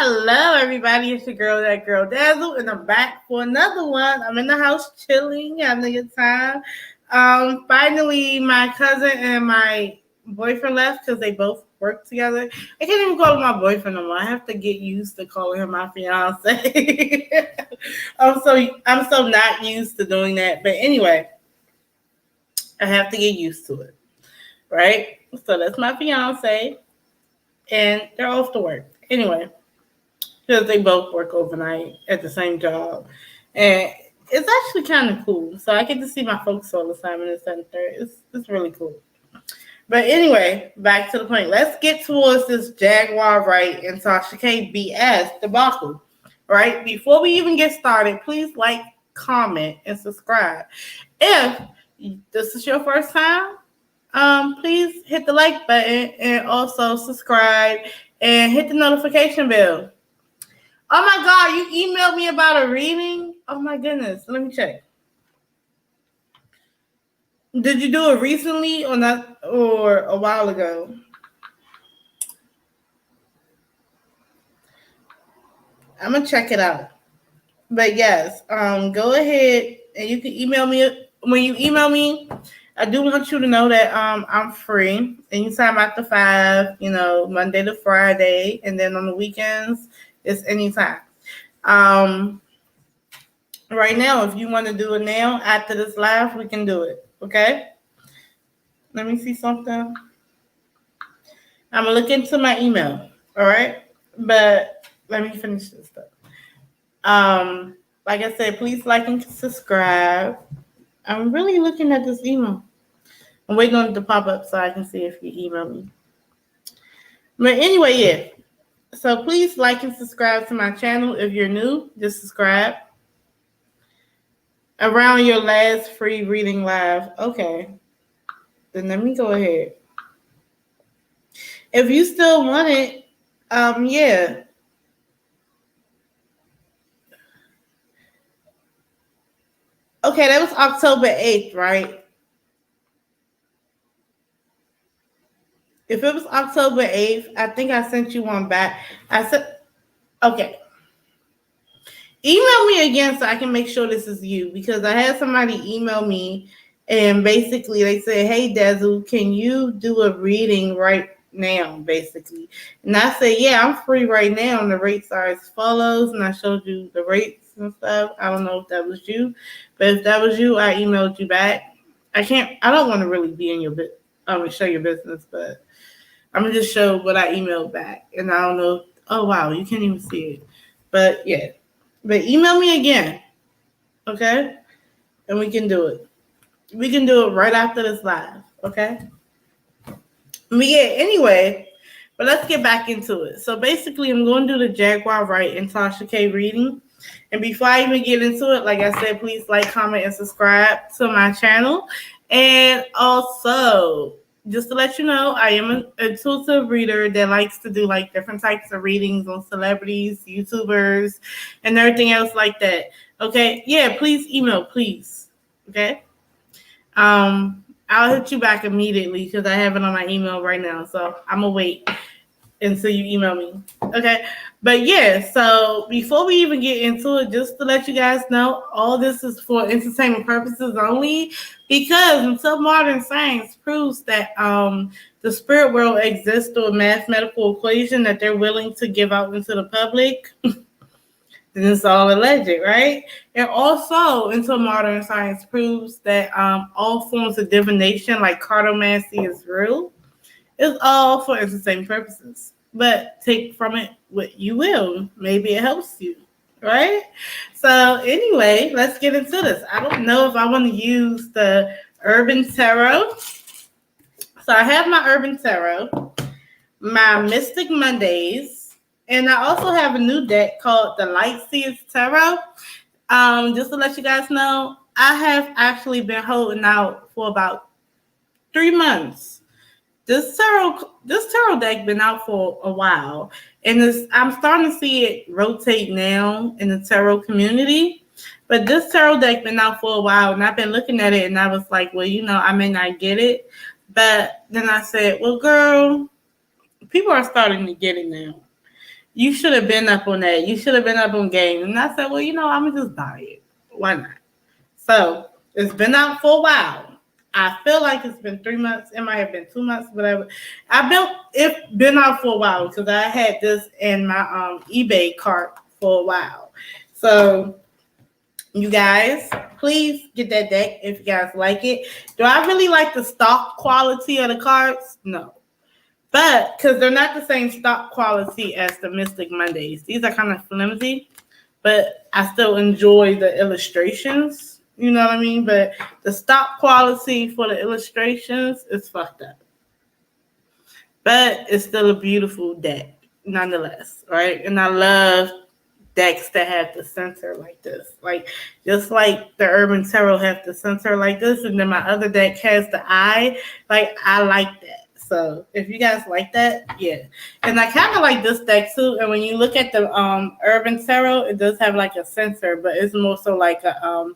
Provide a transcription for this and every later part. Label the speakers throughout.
Speaker 1: Hello, everybody. It's your girl, that girl Dazzle, and I'm back for another one. I'm in the house chilling, having a good time. Finally, my cousin and my boyfriend left because they both work together. I can't even call him my boyfriend no more. I have to get used to calling him my fiance. I'm so not used to doing that. But anyway, I have to get used to it, right? So that's my fiance, and they're off to work. Anyway, because they both work overnight at the same job. And it's actually kind of cool. So I get to see my folks all the time in the center. It's really cool. But anyway, back to the point. Let's get towards this Jaguar Wright and Tasha K BS debacle. Right? Before we even get started, please like, comment, and subscribe. If this is your first time, please hit the like button and also subscribe and hit the notification bell. Oh my God, you emailed me about a reading? Oh my goodness, let me check. Did you do it recently or not, or a while ago? I'm gonna check it out. But yes, go ahead and you can email me. When you email me, I do want you to know that I'm free anytime after 5, Monday to Friday, and then on the weekends, it's anytime. Right now, if you want to do it now, after this live, we can do it, okay? Let me see something. I'm going to look into my email, all right? But let me finish this stuff. Like I said, please like and subscribe. I'm really looking at this email. I'm waiting on it to pop up so I can see if you email me. But anyway, yeah. So please like and subscribe to my channel. If you're new, just subscribe. Around your last free reading live. Okay. Then let me go ahead. If you still want it, yeah. Okay, that was October 8th, right? If it was October 8th, I think I sent you one back. I said, okay. Email me again so I can make sure this is you, because I had somebody email me and basically they said, hey, Dazzle, can you do a reading right now, basically? And I said, yeah, I'm free right now, and the rates are as follows, and I showed you the rates and stuff. I don't know if that was you, but if that was you, I emailed you back. I don't want to really be in your show your business, but I'm going to just show what I emailed back. And I don't know. Oh, wow. You can't even see it. But, yeah. But email me again. Okay? And we can do it. We can do it right after this live. Okay? But, yeah, anyway. But let's get back into it. So, basically, I'm going to do the Jaguar Wright and Tasha K reading. And before I even get into it, like I said, please like, comment, and subscribe to my channel. And also, just to let you know, I am an intuitive reader that likes to do like different types of readings on celebrities, YouTubers, and everything else like that. Okay? Yeah, please email, please. Okay? I'll hit you back immediately because I have it on my email right now. So I'm going to wait until you email me. Okay? But yeah, so before we even get into it, just to let you guys know, all this is for entertainment purposes only, because until modern science proves that the spirit world exists through a mathematical equation that they're willing to give out into the public, then it's all alleged, right? And also, until modern science proves that all forms of divination, like cartomancy, is real, it's all for entertainment purposes. but take from it what you will. Maybe it helps you, right? So anyway, let's get into this. I don't know if I want to use the Urban Tarot. So I have my Urban Tarot, my Mystic Mondays, and I also have a new deck called the Light Seers Tarot. Just to let you guys know, I have actually been holding out for about 3 months. This tarot deck been out for a while, and I'm starting to see it rotate now in the tarot community. But this tarot deck been out for a while, and I've been looking at it, and I was like, well, I may not get it, but then I said, well, girl, people are starting to get it now. You should have been up on that. You should have been up on game. And I said, well, I'm going to just buy it. Why not? So it's been out for a while. I feel like it's been 3 months. It might have been 2 months, whatever. It's been out for a while because I had this in my eBay cart for a while. So you guys, please get that deck if you guys like it. Do I really like the stock quality of the cards? No. But because they're not the same stock quality as the Mystic Mondays. These are kind of flimsy, but I still enjoy the illustrations. You know what I mean? But the stock quality for the illustrations is fucked up. But it's still a beautiful deck, nonetheless, right? And I love decks that have the center like this. Like, just like the Urban Tarot have the center like this, and then my other deck has the eye. Like, I like that. So if you guys like that, yeah. And I kind of like this deck too. And when you look at the Urban Tarot, it does have like a sensor, but it's more so like a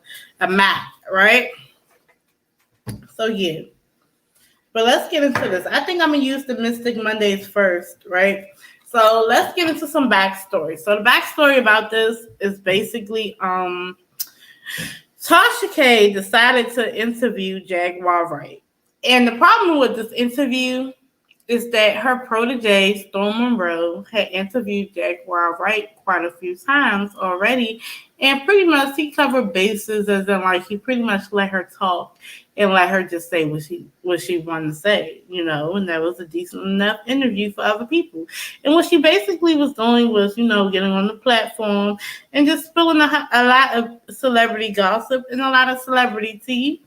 Speaker 1: map, right? So yeah. But let's get into this. I think I'm gonna use the Mystic Mondays first, right? So let's get into some backstory. So the backstory about this is basically Tasha K decided to interview Jaguar Wright. And the problem with this interview is that her protege, Storm Monroe, had interviewed Jaguar Wright quite a few times already. And pretty much he covered bases, as in like he pretty much let her talk and let her just say what she wanted to say, and that was a decent enough interview for other people. And what she basically was doing was, getting on the platform and just spilling a lot of celebrity gossip and a lot of celebrity tea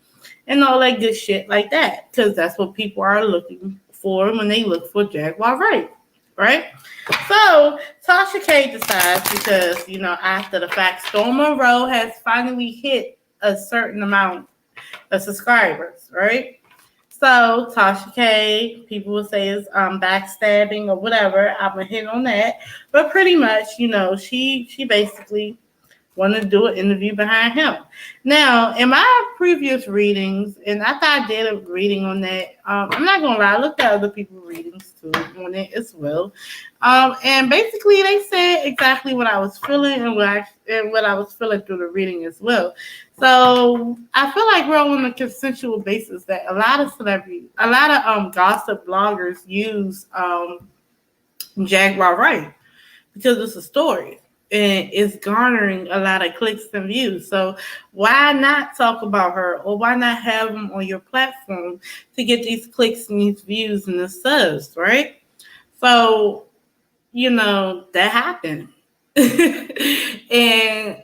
Speaker 1: and all that good shit like that, because that's what people are looking for when they look for Jaguar Wright, right? So Tasha K decides, because, after the fact, Storm Monroe has finally hit a certain amount of subscribers, right? So Tasha K, people will say is backstabbing or whatever. I'm gonna hit on that, but pretty much, she basically want to do an interview behind him. Now, in my previous readings, and I thought I did a reading on that. I'm not gonna lie, I looked at other people's readings too on it as well. And basically, they said exactly what I was feeling and what I was feeling through the reading as well. So I feel like we're on a consensual basis that a lot of gossip bloggers use Jaguar Wright because it's a story. And it's garnering a lot of clicks and views. So why not talk about her, or why not have them on your platform to get these clicks and these views and the subs, right? So, that happened. And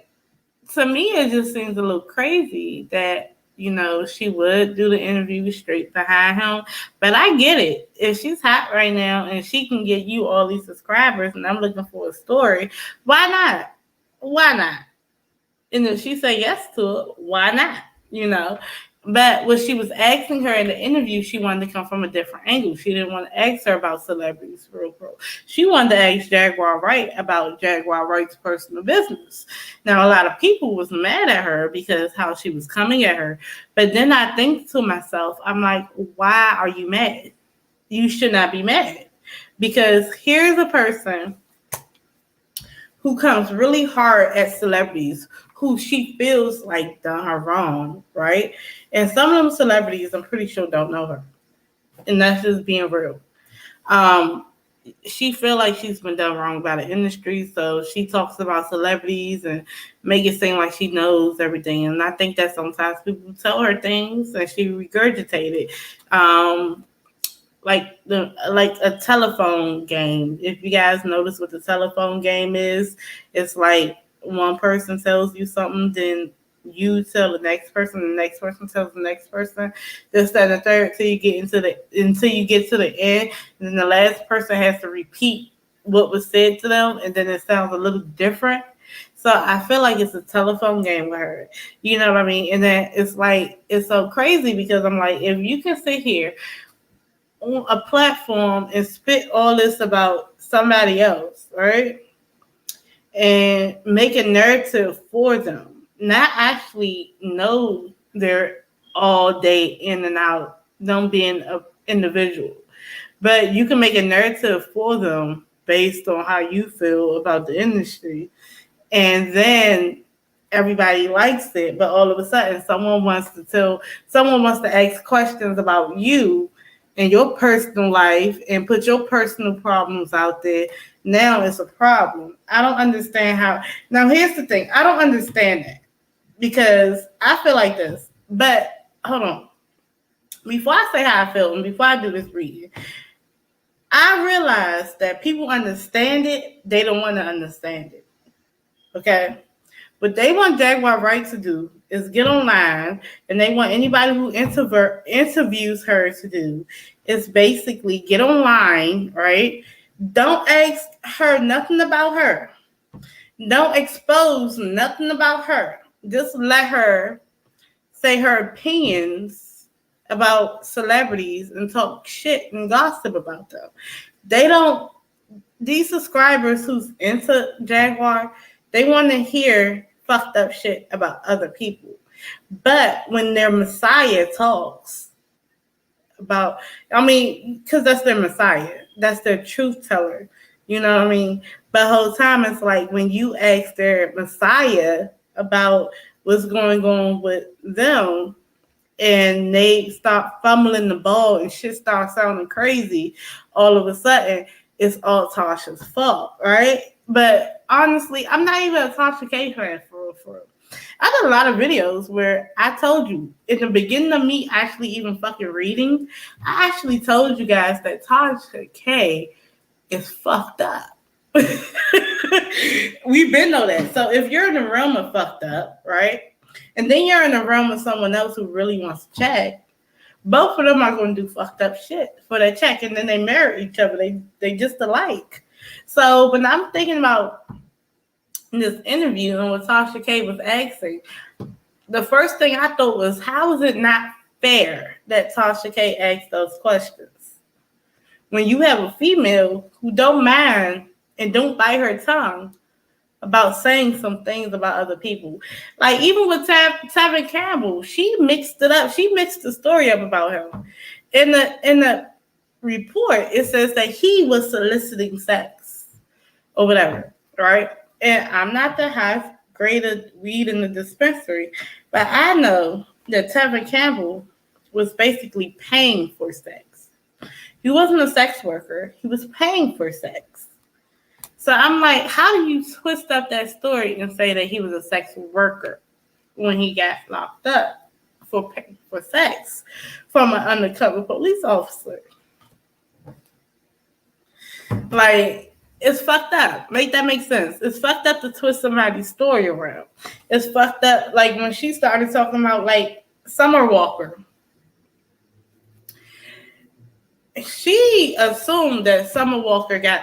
Speaker 1: to me, it just seems a little crazy that, she would do the interview straight behind him. But I get it. If she's hot right now and she can get you all these subscribers and I'm looking for a story, why not? Why not? And if she say yes to it, why not? But when she was asking her in the interview, she wanted to come from a different angle. She didn't want to ask her about celebrities, real. She wanted to ask Jaguar Wright about Jaguar Wright's personal business. Now, a lot of people was mad at her because how she was coming at her. But then I think to myself, I'm like, why are you mad? You should not be mad. Because here's a person who comes really hard at celebrities who she feels like done her wrong, right? And some of them celebrities, I'm pretty sure, don't know her. And that's just being real. She feel like she's been done wrong by the industry, so she talks about celebrities and make it seem like she knows everything. And I think that sometimes people tell her things and she regurgitated. like a telephone game. If you guys notice what the telephone game is, it's like one person tells you something, then you tell the next person tells the next person, this, that, and the third, until you get to the end, and then the last person has to repeat what was said to them, and then it sounds a little different. So I feel like it's a telephone game with her. You know what I mean? And then it's like, it's so crazy because I'm like, if you can sit here on a platform and spit all this about somebody else, right? And make a narrative for them, not actually know they're all day in and out, them being an individual. But you can make a narrative for them based on how you feel about the industry. And then everybody likes it, but all of a sudden someone wants to ask questions about you and your personal life and put your personal problems out there. Now it's a problem. I don't understand how. Now here's the thing. I don't understand that because I feel like this. But hold on. Before I say how I feel and before I do this reading, I realize that people understand it. They don't want to understand it. Okay? What they want Jaguar Wright to do is get online, and they want anybody who interviews her to do is basically get online, right? Don't ask her nothing about her. Don't expose nothing about her. Just let her say her opinions about celebrities and talk shit and gossip about them. These subscribers who's into Jaguar, they want to hear fucked up shit about other people. But when their Messiah talks about, because that's their Messiah, that's their truth teller, you know what I mean? But the whole time it's like when you ask their Messiah about what's going on with them and they start fumbling the ball and shit starts sounding crazy, all of a sudden it's all Tasha's fault, right? But honestly, I'm not even a Tasha K fan for real. I did a lot of videos where I told you in the beginning of me actually even fucking reading, I actually told you guys that Tasha K is fucked up. We've been know that. So if you're in the realm of fucked up, right? And then you're in the realm of someone else who really wants to check, both of them are going to do fucked up shit for that check, and then they marry each other. They just alike. So when I'm thinking about this interview and what Tasha K was asking, the first thing I thought was, how is it not fair that Tasha K asked those questions? When you have a female who don't mind and don't bite her tongue about saying some things about other people. Like even with Tevin Campbell, she mixed it up. She mixed the story up about him. In the report, it says that he was soliciting sex or whatever, right? And I'm not the highest graded weed in the dispensary, but I know that Tevin Campbell was basically paying for sex. He wasn't a sex worker. He was paying for sex. So I'm like, how do you twist up that story and say that he was a sex worker when he got locked up for sex from an undercover police officer? Like, it's fucked up. Make that make sense. It's fucked up to twist somebody's story around. It's fucked up. Like when she started talking about like Summer Walker, she assumed that Summer Walker got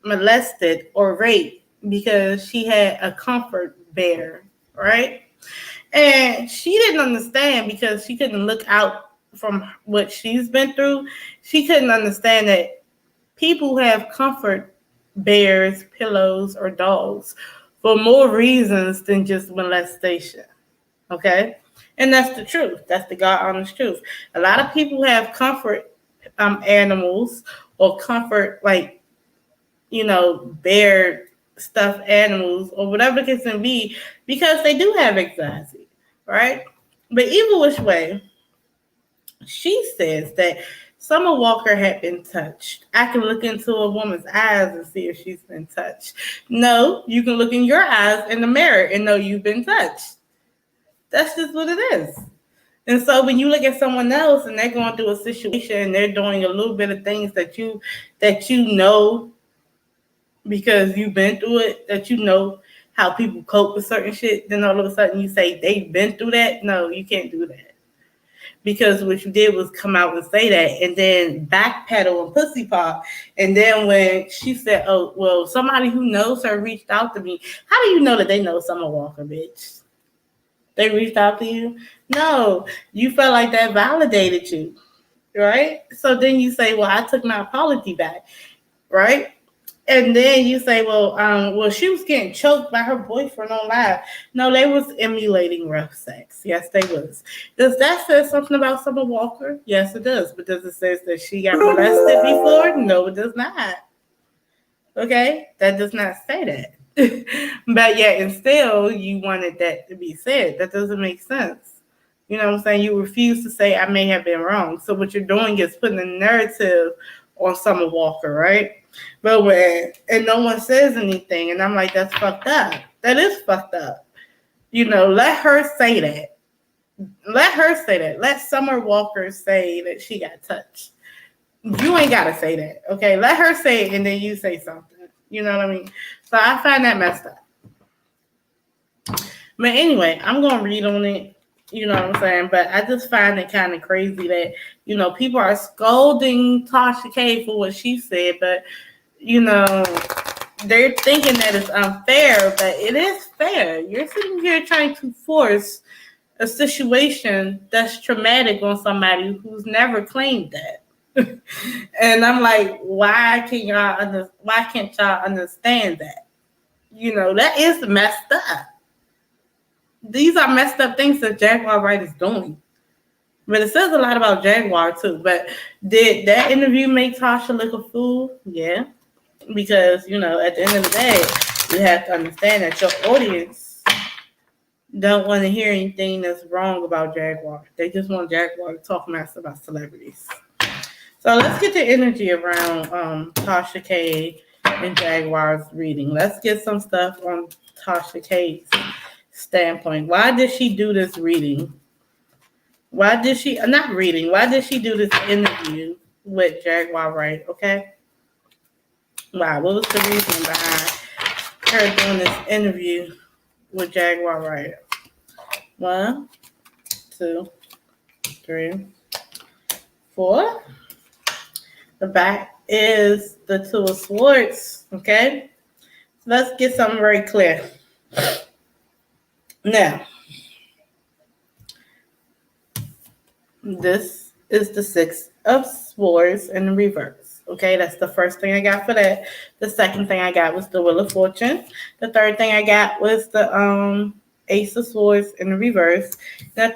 Speaker 1: molested or raped because she had a comfort bear, right? And she didn't understand because she couldn't look out from what she's been through. She couldn't understand that people have comfort bears, pillows, or dogs for more reasons than just molestation, okay? And that's the truth. That's the God honest truth. A lot of people have comfort animals or comfort, like, bear stuffed animals or whatever the case may be, because they do have anxiety, right? But either which way, she says that Summer Walker had been touched. I can look into a woman's eyes and see if she's been touched. No, you can look in your eyes in the mirror and know you've been touched. That's just what it is. And so when you look at someone else and they're going through a situation and they're doing a little bit of things that you know because you've been through it, that you know how people cope with certain shit, then all of a sudden you say they've been through that. No, you can't do that. Because what you did was come out and say that and then backpedal and pussy pop. And then when she said, oh, well, somebody who knows her reached out to me. How do you know that they know Summer Walker, bitch? They reached out to you? No, you felt like that validated you, right? So then you say, well, I took my apology back, right? And then you say, well, she was getting choked by her boyfriend on live. No, they was emulating rough sex. Yes, they was. Does that say something about Summer Walker? Yes, it does. But does it say that she got molested before? No, it does not. Okay, that does not say that. But yet, and still, you wanted that to be said. That doesn't make sense. You know what I'm saying? You refuse to say I may have been wrong. So what you're doing is putting a narrative on Summer Walker, right? But and no one says anything, and I'm like, that's fucked up. That is fucked up. You know, let her say that. Let her say that. Let Summer Walker say that she got touched. You ain't gotta say that, okay? Let her say it, and then you say something. You know what I mean? So I find that messed up. But anyway, I'm gonna read on it. You know what I'm saying? But I just find it kind of crazy that, you know, people are scolding Tasha K for what she said, but, you know, they're thinking that it's unfair, but it is fair. You're sitting here trying to force a situation that's traumatic on somebody who's never claimed that. And I'm like, why can't y'all understand that? You know, that is messed up. These are messed up things that Jaguar Wright is doing. But it says a lot about Jaguar too. But did that interview make Tasha look a fool? Yeah. Because, you know, at the end of the day, you have to understand that your audience don't want to hear anything that's wrong about Jaguar. They just want Jaguar to talk mess about celebrities. So let's get the energy around Tasha K and Jaguar's reading. Let's get some stuff on Tasha K's standpoint. Why did she do this reading? Why did she do this interview with Jaguar Wright? Okay. Wow, what was the reason behind her doing this interview with Jaguar Wright? 1, 2, 3, 4. The back is the Two of Swords. Okay. So let's get something very clear. Now, this is the Six of Swords in reverse. Okay, that's the first thing I got for that. The second thing I got was the Wheel of Fortune. The third thing I got was the Ace of Swords in reverse. The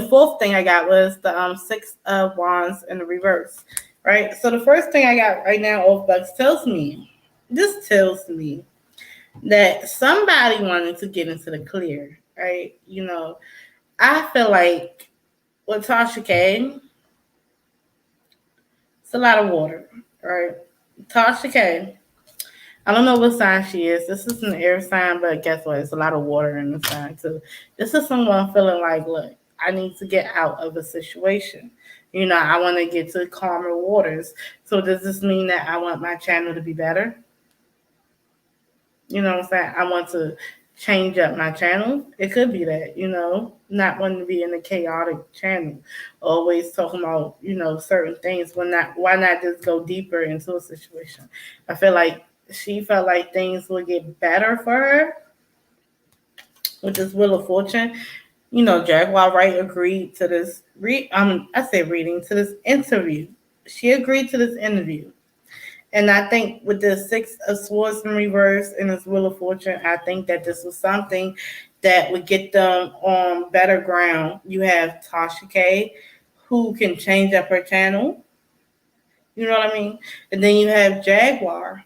Speaker 1: fourth thing I got was the Six of Wands in the reverse. Right? So the first thing I got right now, Old tells me that somebody wanted to get into the clear, right? You know, I feel like with Tasha K, it's a lot of water, right? Tasha K, I don't know what sign she is. This is an air sign, but guess what? It's a lot of water in the sign too. This is someone feeling like, look, I need to get out of a situation. You know, I want to get to calmer waters. So does this mean that I want my channel to be better? You know what I'm saying? I want to change up my channel. It could be that, you know, not wanting to be in a chaotic channel. Always talking about, you know, certain things. Why not just go deeper into a situation? I feel like she felt like things would get better for her with this Wheel of Fortune. You know, Jaguar Wright agreed to this to this interview. She agreed to this interview. And I think with the Six of Swords in reverse and this Wheel of Fortune, I think that this was something that would get them on better ground. You have Tasha K, who can change up her channel. You know what I mean? And then you have Jaguar,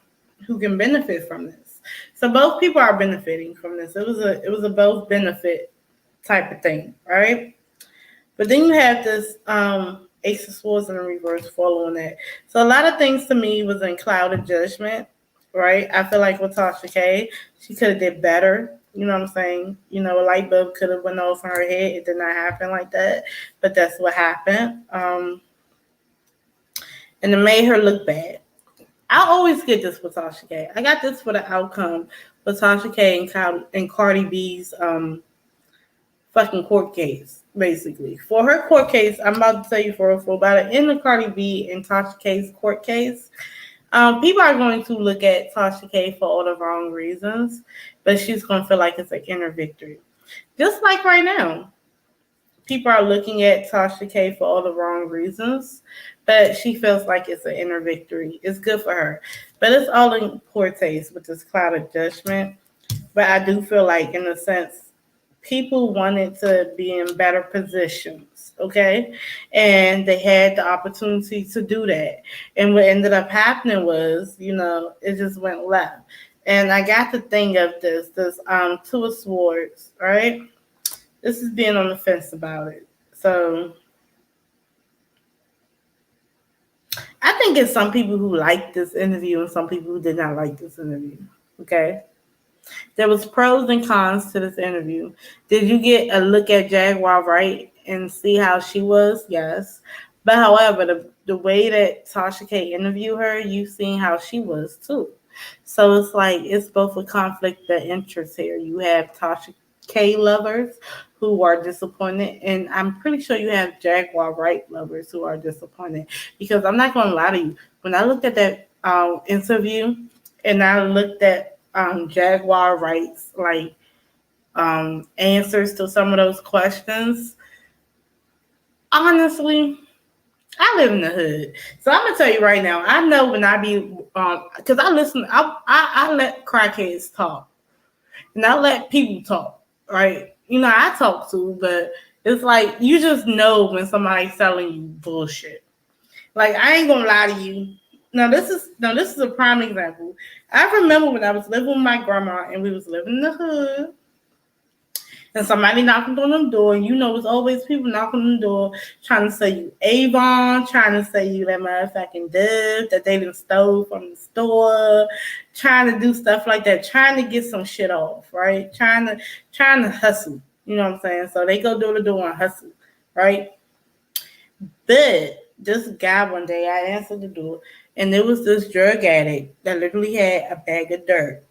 Speaker 1: who can benefit from this. So both people are benefiting from this. It was a both benefit type of thing, right? But then you have this Ace of Swords in the reverse following that. So a lot of things to me was in cloud of judgment, right? I feel like with Tasha K, she could have did better You know what I'm saying? You know, a light bulb could have went off in her head. It did not happen like that, but that's what happened. And it made her look bad. I always get this with Tasha K. I got this for the outcome with Tasha K and Cardi B's fucking court case, basically. For her court case, I'm about to tell you for by the end of Cardi B and Tasha K's court case, people are going to look at Tasha K for all the wrong reasons, but she's going to feel like it's an inner victory. Just like right now. People are looking at Tasha K for all the wrong reasons, but she feels like it's an inner victory. It's good for her. But it's all in poor taste with this cloud of judgment. But I do feel like, in a sense, people wanted to be in better positions, okay? And they had the opportunity to do that. And what ended up happening was, you know, it just went left. And I got to think of this Two of Swords, right? This is being on the fence about it. So I think it's some people who liked this interview and some people who did not like this interview, okay? There was pros and cons to this interview. Did you get a look at Jaguar right and see how she was? Yes. But however, the way that Tasha K interviewed her, you've seen how she was too. So it's like it's both a conflict of interest here. You have Tasha K lovers who are disappointed, and I'm pretty sure you have Jaguar Wright lovers who are disappointed. Because I'm not going to lie to you, when I looked at that interview and I looked at Jaguar Wright's answers to some of those questions, honestly, I live in the hood, so I'm gonna tell you right now. I know when I be because I listen, I let crackheads talk, and I let people talk. Right? You know, I talk too, but it's like you just know when somebody's telling you bullshit. Like I ain't gonna lie to you. Now this is a prime example. I remember when I was living with my grandma and we was living in the hood. And somebody knocking on the door, and you know it's always people knocking on the door trying to say you Avon, trying to say you that motherfucking Dove that they done stole from the store, trying to do stuff like that, trying to get some shit off, right? Trying to hustle. You know what I'm saying? So they go door to door and hustle, right? But this guy one day I answered the door, and there was this drug addict that literally had a bag of dirt.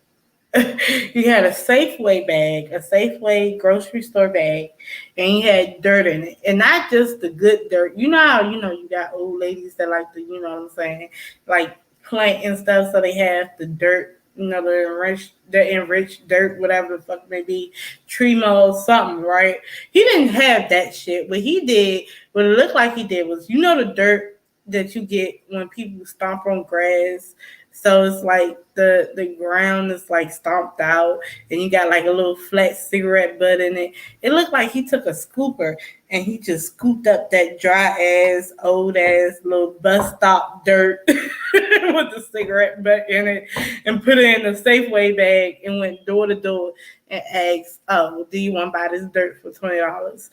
Speaker 1: He had a Safeway bag, a Safeway grocery store bag, and he had dirt in it. And not just the good dirt. You know how, you got old ladies that like to, you know what I'm saying, like plant and stuff, so they have the dirt, the enriched dirt, whatever the fuck it may be, tree mold, something, right? He didn't have that shit. What he did, what it looked like he did was, the dirt that you get when people stomp on grass. So it's like the ground is like stomped out and you got like a little flat cigarette butt in it. It looked like he took a scooper and he just scooped up that dry ass, old ass little bus stop dirt with the cigarette butt in it and put it in a Safeway bag and went door to door and asked, "Oh, do you want to buy this dirt for $20?"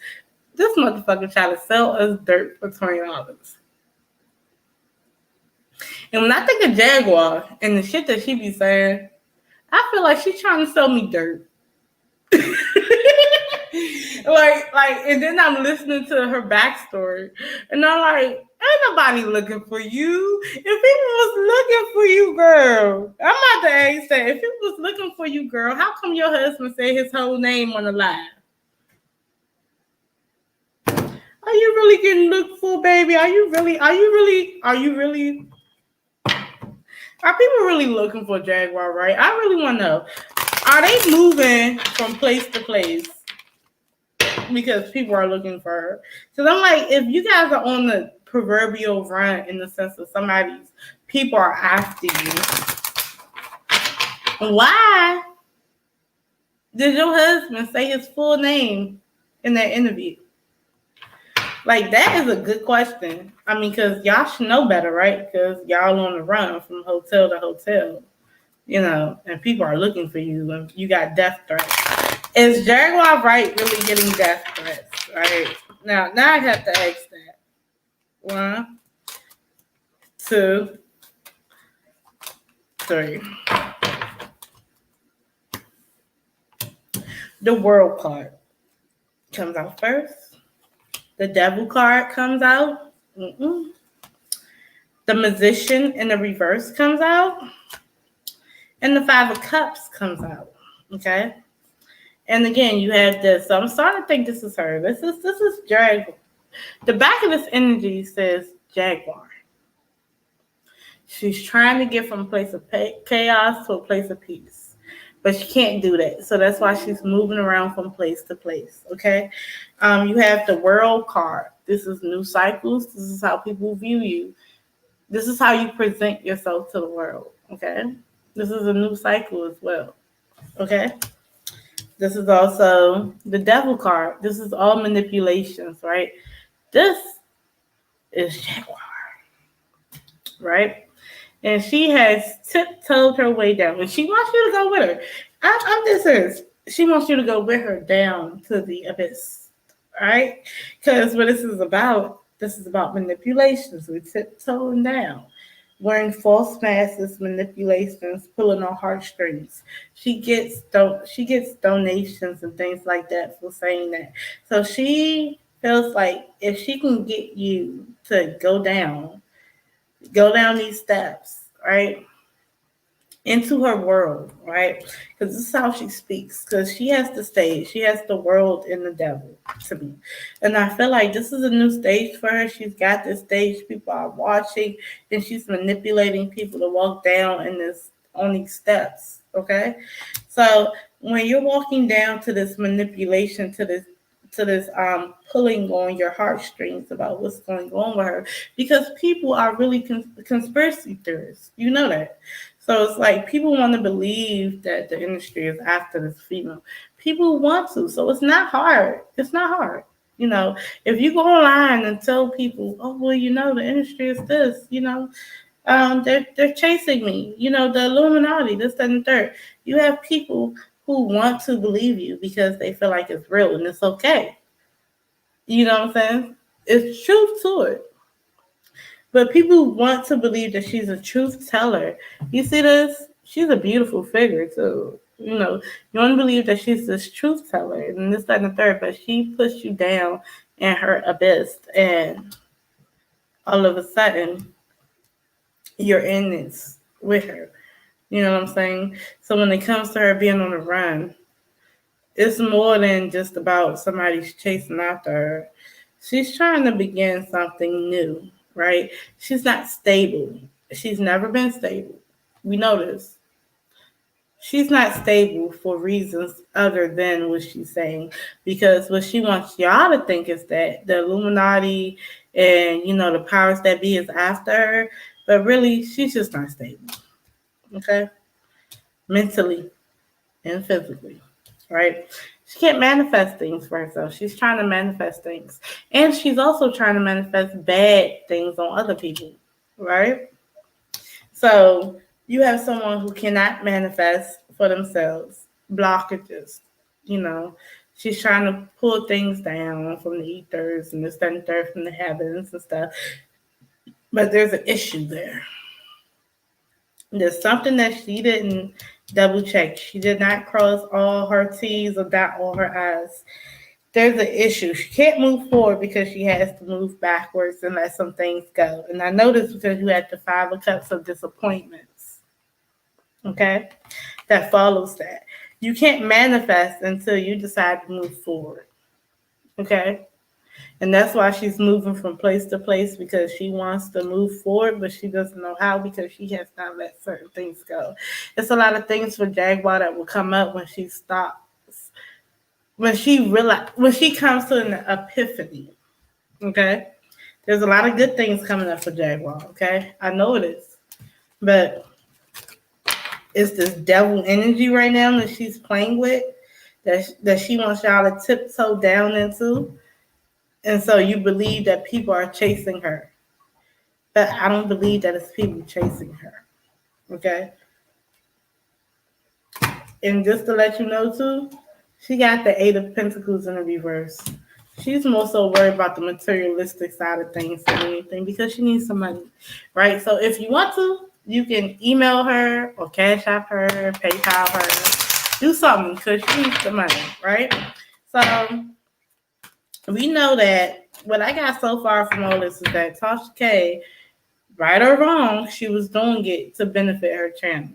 Speaker 1: This motherfucker tried to sell us dirt for $20. And when I think of Jaguar and the shit that she be saying, I feel like she's trying to sell me dirt. and then I'm listening to her backstory, and I'm like, ain't nobody looking for you. If people was looking for you, girl, I'm about to ask that. If people was looking for you, girl, how come your husband said his whole name on the live? Are you really getting looked for, baby? Are you really? Are people really looking for Jaguar, right? I really want to know. Are they moving from place to place because people are looking for her? Because I'm like, if you guys are on the proverbial run in the sense of somebody's people are after you, why did your husband say his full name in that interview? Like, that is a good question. I mean, because y'all should know better, right? Because y'all on the run from hotel to hotel, and people are looking for you, and you got death threats. Is Jaguar Wright really getting death threats? Right? Now I have to ask that. 1, 2, 3. The World card comes out first. The Devil card comes out. Mm-mm. The Magician in the reverse comes out. And the Five of Cups comes out. Okay? And again, you have this. So I'm starting to think this is her. This is Jaguar. The back of this energy says Jaguar. She's trying to get from a place of chaos to a place of peace. But she can't do that. So that's why she's moving around from place to place. Okay? You have the World card. This is new cycles. This is how people view you. This is how you present yourself to the world. Okay? This is a new cycle as well. Okay? This is also the Devil card. This is all manipulations, right? This is Jaguar, right? And she has tiptoed her way down. And she wants you to go with her. I'm this is. She wants you to go with her down to the abyss, right? Because what this is about manipulations. We're tiptoeing down. Wearing false masks, manipulations, pulling on heartstrings. She gets donations and things like that for saying that. So she feels like if she can get you to go down these steps, right, into her world, right? Because this is how she speaks. Because she has the stage, she has the world and the devil to me, and I feel like this is a new stage for her. She's got this stage, people are watching, and she's manipulating people to walk down in this on these steps. Okay, so when you're walking down to this manipulation, to this pulling on your heartstrings about what's going on with her, because people are really conspiracy theorists. You know that. So it's like people want to believe that the industry is after this female. People want to. So it's not hard. It's not hard. You know, if you go online and tell people, oh, well, you know, the industry is this, you know, they're chasing me, you know, the Illuminati, this, that, and the third. You have people who want to believe you because they feel like it's real and it's okay. You know what I'm saying? It's truth to it. But people want to believe that she's a truth teller. You see this? She's a beautiful figure too. You know, you want to believe that she's this truth teller and this, that, and the third, but she puts you down in her abyss, and all of a sudden you're in this with her. You know what I'm saying? So when it comes to her being on the run, it's more than just about somebody's chasing after her. She's trying to begin something new, right? She's not stable. She's never been stable. We know this. She's not stable for reasons other than what she's saying, because what she wants y'all to think is that the Illuminati and, you know, the powers that be is after her, but really she's just not stable. Okay? Mentally and physically, right? She can't manifest things for herself. She's trying to manifest things. And she's also trying to manifest bad things on other people, right? So you have someone who cannot manifest for themselves, blockages, you know. She's trying to pull things down from the ethers and this, that, and third, from the heavens and stuff. But there's an issue there. There's something that she didn't double check. She did not cross all her T's or dot all her I's. There's an issue. She can't move forward because she has to move backwards and let some things go. And I know this because you had the Five of Cups of disappointments. Okay? That follows that. You can't manifest until you decide to move forward. Okay? And that's why she's moving from place to place, because she wants to move forward, but she doesn't know how because she has not let certain things go. It's a lot of things for Jaguar that will come up when she stops, when she comes to an epiphany. Okay? There's a lot of good things coming up for Jaguar. Okay? I know it is. But it's this devil energy right now that she's playing with, that she wants y'all to tiptoe down into. And so you believe that people are chasing her. But I don't believe that it's people chasing her. Okay? And just to let you know, too, she got the Eight of Pentacles in the reverse. She's more so worried about the materialistic side of things than anything, because she needs some money, right? So if you want to, you can email her or cash app her, PayPal her, Do something because she needs the money, right? So we know that what I got so far from all this is that Tasha K, right or wrong, she was doing it to benefit her channel.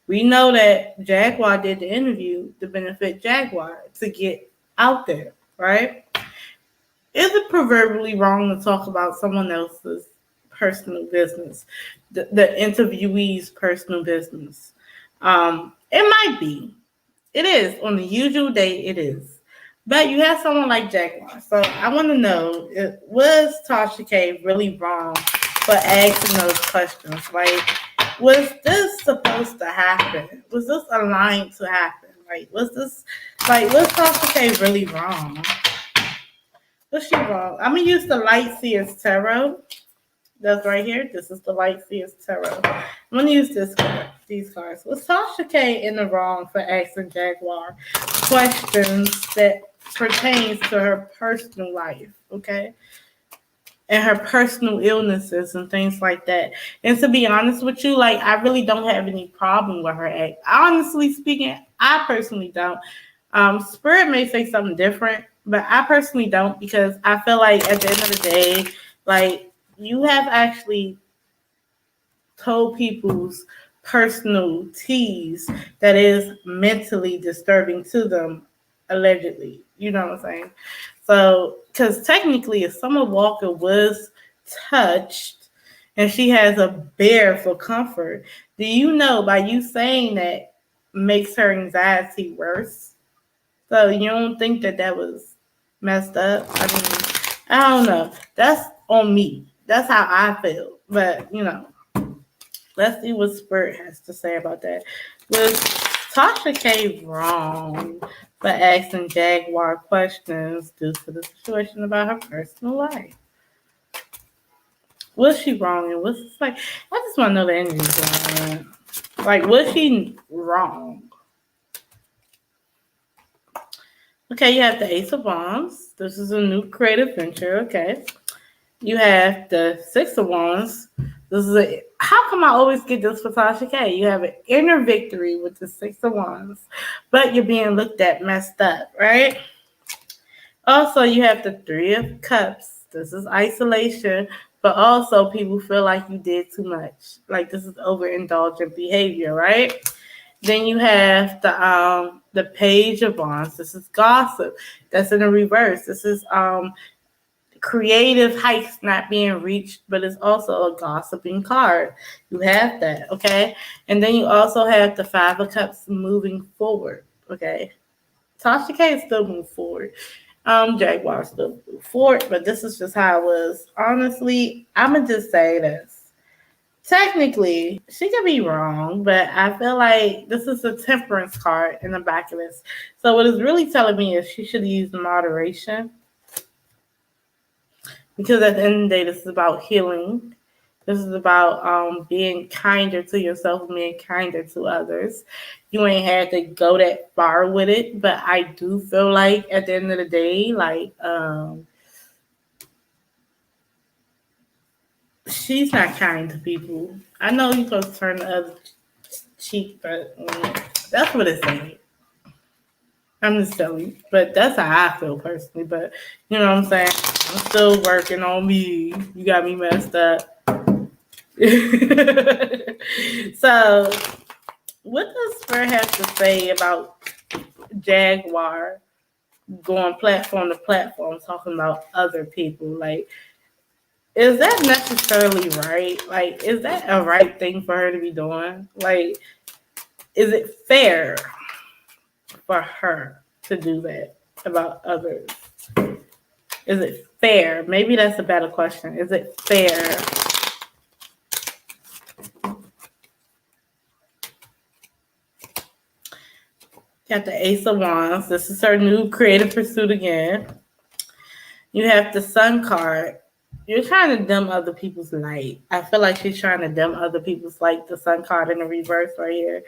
Speaker 1: We know that Jaguar did the interview to benefit Jaguar to get out there, right? Is it proverbially wrong to talk about someone else's personal business, the interviewee's personal business? It might be. It is. On the usual day, it is. But you have someone like Jaguar. So I want to know, was Tasha K really wrong for asking those questions? Like, was this supposed to happen? Was this aligned to happen? Like, was Tasha K really wrong? Was she wrong? I'm going to use the Light Seers Tarot. That's right here. This is the Light Seers Tarot. I'm going to use these cards. Was Tasha K in the wrong for asking Jaguar questions that pertains to her personal life, okay? And her personal illnesses and things like that. And to be honest with you, like, I really don't have any problem with her act. Honestly speaking, I personally don't. Spirit may say something different, but I personally don't, because I feel like at the end of the day, like, you have actually told people's personal teas that is mentally disturbing to them, allegedly. You know what I'm saying? So, because technically, if Summer Walker was touched and she has a bear for comfort, do you know by you saying that makes her anxiety worse? So you don't think that was messed up? I mean, I don't know. That's on me. That's how I feel. But, let's see what Spirit has to say about that. Was Tasha K wrong for asking Jaguar questions due to the situation about her personal life? Was she wrong? And was this like, I just want to know the energy. Like, was she wrong? Okay, you have the Ace of Wands. This is a new creative venture. Okay. You have the Six of Wands. How come I always get this for Tasha K? You have an inner victory with the Six of Wands, but you're being looked at messed up, right? Also, you have the Three of Cups. This is isolation, but also people feel like you did too much. Like, this is overindulgent behavior, right? Then you have the Page of Wands. This is gossip. That's in the reverse. This is creative heights not being reached, but it's also a gossiping card. You have that, okay? And then you also have the Five of Cups moving forward, okay? Tasha K is still moving forward. Jaguar still moving forward, but this is just how it was. Honestly, I'm going to just say this. Technically, she could be wrong, but I feel like this is a temperance card in the back of this. So what it's really telling me is she should use moderation. Because at the end of the day, this is about healing. This is about being kinder to yourself, being kinder to others. You ain't had to go that far with it, but I do feel like at the end of the day, like, she's not kind to people. I know you're supposed to turn the other cheek, but that's what it's saying. I'm just telling you. But that's how I feel personally. But you know what I'm saying? I'm still working on me. You got me messed up. So, what does Spirit have to say about Jaguar going platform to platform talking about other people? Like, is that necessarily right? Like, is that a right thing for her to be doing? Like, is it fair for her to do that about others? Is it fair? Maybe that's a better question. Is it fair? Got the Ace of Wands. This is her new creative pursuit again. You have the Sun card. You're trying to dim other people's light. I feel like she's trying to dim other people's light. The Sun card in the reverse right here.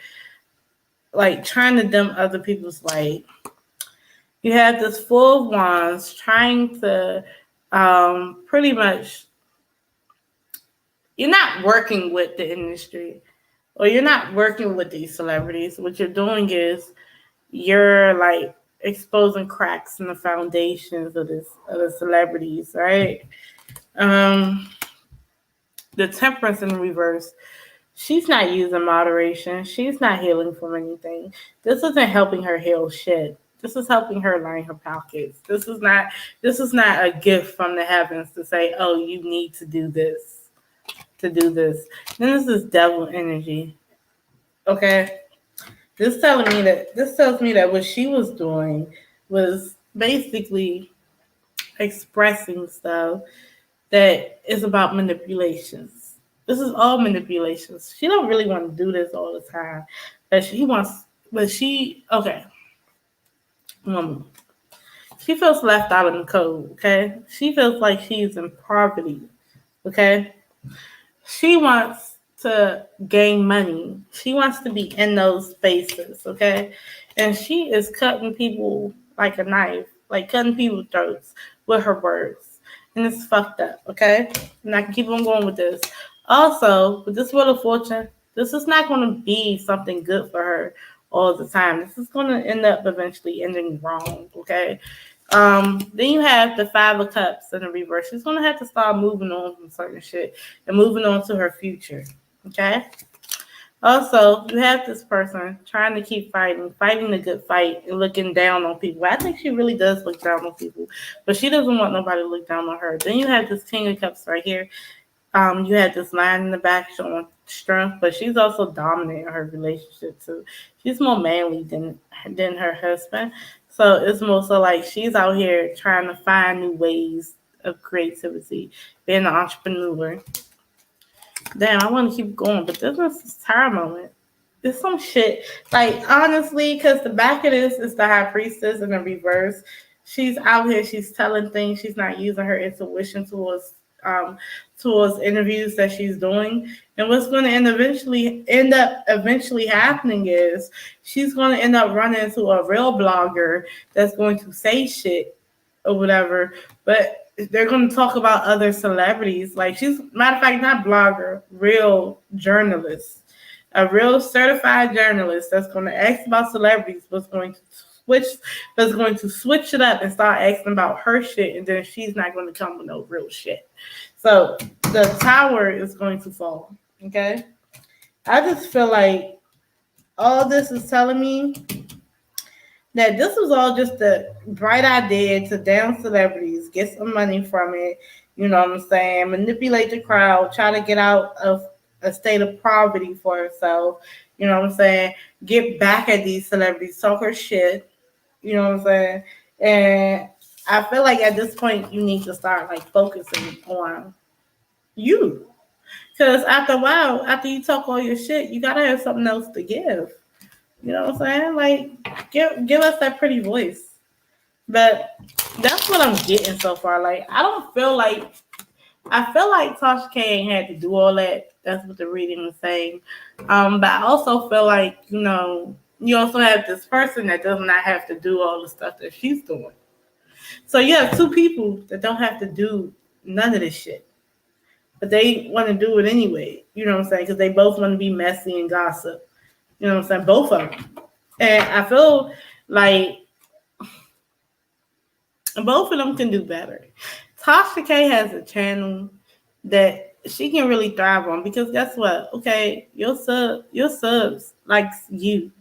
Speaker 1: Like, trying to dim other people's light. You have this Four of Wands trying to pretty much, you're not working with the industry. or you're not working with these celebrities. What you're doing is you're like exposing cracks in the foundations of the celebrities, right? Um, the temperance in reverse. She's not using moderation. She's not healing from anything. This isn't helping her heal shit. This is helping her line her pockets. This is not a gift from the heavens to say, oh, you need to do this, to do this. Then this is devil energy. Okay? This tells me that what she was doing was basically expressing stuff that is about manipulations. This is all manipulations. She don't really want to do this all the time, but she wants. But she okay. Woman, she feels left out in the cold. Okay, she feels like she's in poverty. Okay, she wants to gain money. She wants to be in those spaces. Okay, and she is cutting people like a knife, like cutting people's throats with her words. And it's fucked up, okay? And I can keep on going with this. Also, with this Wheel of Fortune, this is not going to be something good for her all the time. This is going to end up eventually ending wrong, okay? Then you have the Five of Cups in the reverse. She's going to have to start moving on from certain shit and moving on to her future, okay? Also, you have this person trying to keep fighting the good fight and looking down on people. I think she really does look down on people, but she doesn't want nobody to look down on her. Then you have this King of Cups right here. You have this line in the back showing strength, but she's also dominant in her relationship too. She's more manly than her husband, so it's more so like she's out here trying to find new ways of creativity, being an entrepreneur. Damn, I want to keep going, but this is a Tara moment. It's some shit. Like, honestly, because the back of this is the High Priestess in the reverse. She's out here, she's telling things, she's not using her intuition towards interviews that she's doing. And what's going to end up eventually happening is she's going to end up running into a real blogger that's going to say shit or whatever, but they're going to talk about other celebrities. Like she's, matter of fact, not blogger, real journalist, a real certified journalist that's going to ask about celebrities, switch, that's going to switch it up and start asking about her shit, and then she's not going to come with no real shit. So the tower is going to fall. Okay, I just feel like all this is telling me that this was all just a bright idea to down celebrities, get some money from it, you know what I'm saying, manipulate the crowd, try to get out of a state of poverty for herself, you know what I'm saying, get back at these celebrities, talk her shit, you know what I'm saying, and I feel like at this point you need to start like focusing on you. Because after a while, after you talk all your shit, you gotta have something else to give. You know what I'm saying? Like, give us that pretty voice. But that's what I'm getting so far. Like, I feel like Tasha K ain't had to do all that. That's what the reading is saying. But I also feel like, you also have this person that does not have to do all the stuff that she's doing. So you have two people that don't have to do none of this shit. But they want to do it anyway. You know what I'm saying? Because they both want to be messy and gossip. You know what I'm saying? Both of them. And I feel like both of them can do better. Tasha K has a channel that she can really thrive on because guess what? Okay, your subs likes you. You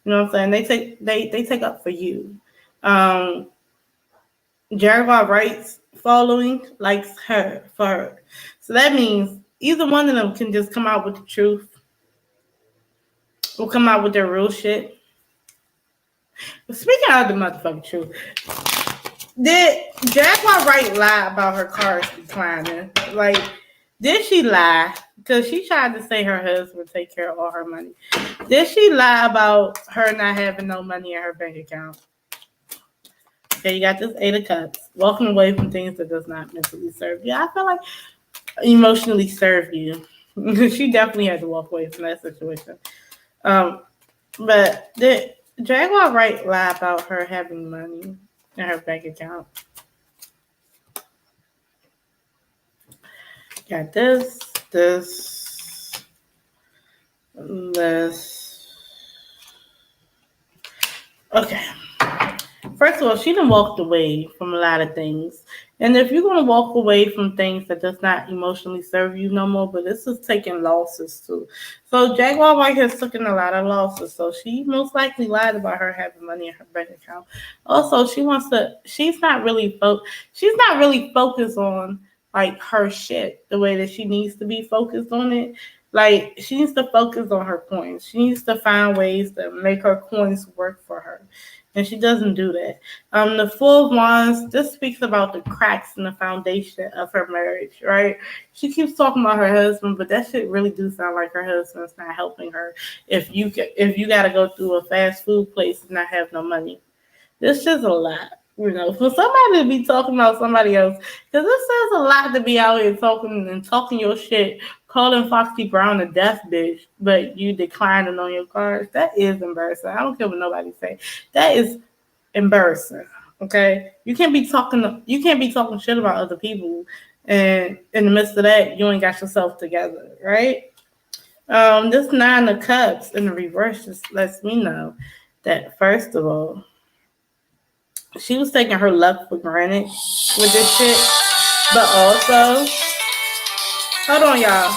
Speaker 1: know what I'm saying? They take up for you. Um Jaguar Wright's following likes her for her. So that means either one of them can just come out with the truth or come out with their real shit. But speaking of the motherfucking truth, did Jaguar Wright lie about her cars declining? Like, did she lie? Because she tried to say her husband would take care of all her money. Did she lie about her not having no money in her bank account? Okay, you got this Eight of Cups. Walking away from things that does not mentally serve you. I feel like emotionally serve you. She definitely had to walk away from that situation. But did Jaguar Wright lie about her having money in her bank account? Got this, Let's. Okay. First of all, she done walked away from a lot of things. And if you're gonna walk away from things that does not emotionally serve you no more, but this is taking losses too. So Jaguar White has taken a lot of losses. So she most likely lied about her having money in her bank account. Also, she's not really focused on like her shit the way that she needs to be focused on it. Like she needs to focus on her coins. She needs to find ways to make her coins work for her, and she doesn't do that. The Four of Wands, this speaks about the cracks in the foundation of her marriage, right? She keeps talking about her husband, but that shit really do sound like her husband's not helping her. If you got to go through a fast food place and not have no money, this is a lot. For somebody to be talking about somebody else, because this says a lot to be out here talking your shit, calling Foxy Brown a death bitch, but you declining on your cards. That is embarrassing. I don't care what nobody say. That is embarrassing. Okay, you can't be talking shit about other people, and in the midst of that, you ain't got yourself together, right? This Nine of Cups in the reverse just lets me know that first of all, she was taking her luck for granted with this shit, but also, hold on, y'all,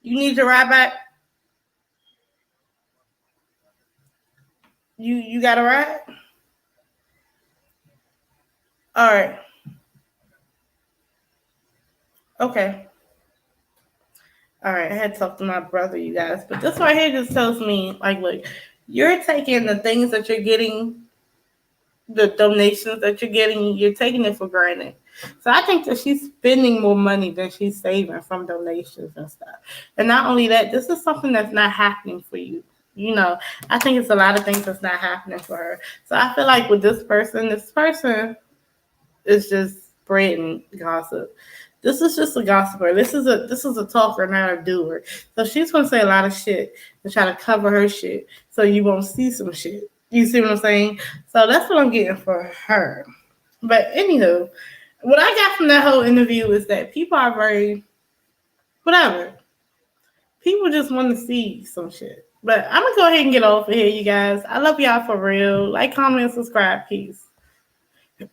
Speaker 1: you need your ride back. You got a ride? All right, okay. All right, I had to talk to my brother, you guys. But this right here just tells me, like, look, you're taking the things that you're getting, the donations that you're taking it for granted. So I think that she's spending more money than she's saving from donations and stuff. And not only that, this is something that's not happening for you. I think it's a lot of things that's not happening for her. So I feel like with this person is just spreading gossip. This is just a gossiper. This is a talker, not a doer. So she's gonna say a lot of shit to try to cover her shit, so you won't see some shit. You see what I'm saying? So that's what I'm getting for her. But anywho, what I got from that whole interview is that people are very whatever. People just want to see some shit. But I'm gonna go ahead and get off of here, you guys. I love y'all for real. Like, comment, and subscribe. Peace.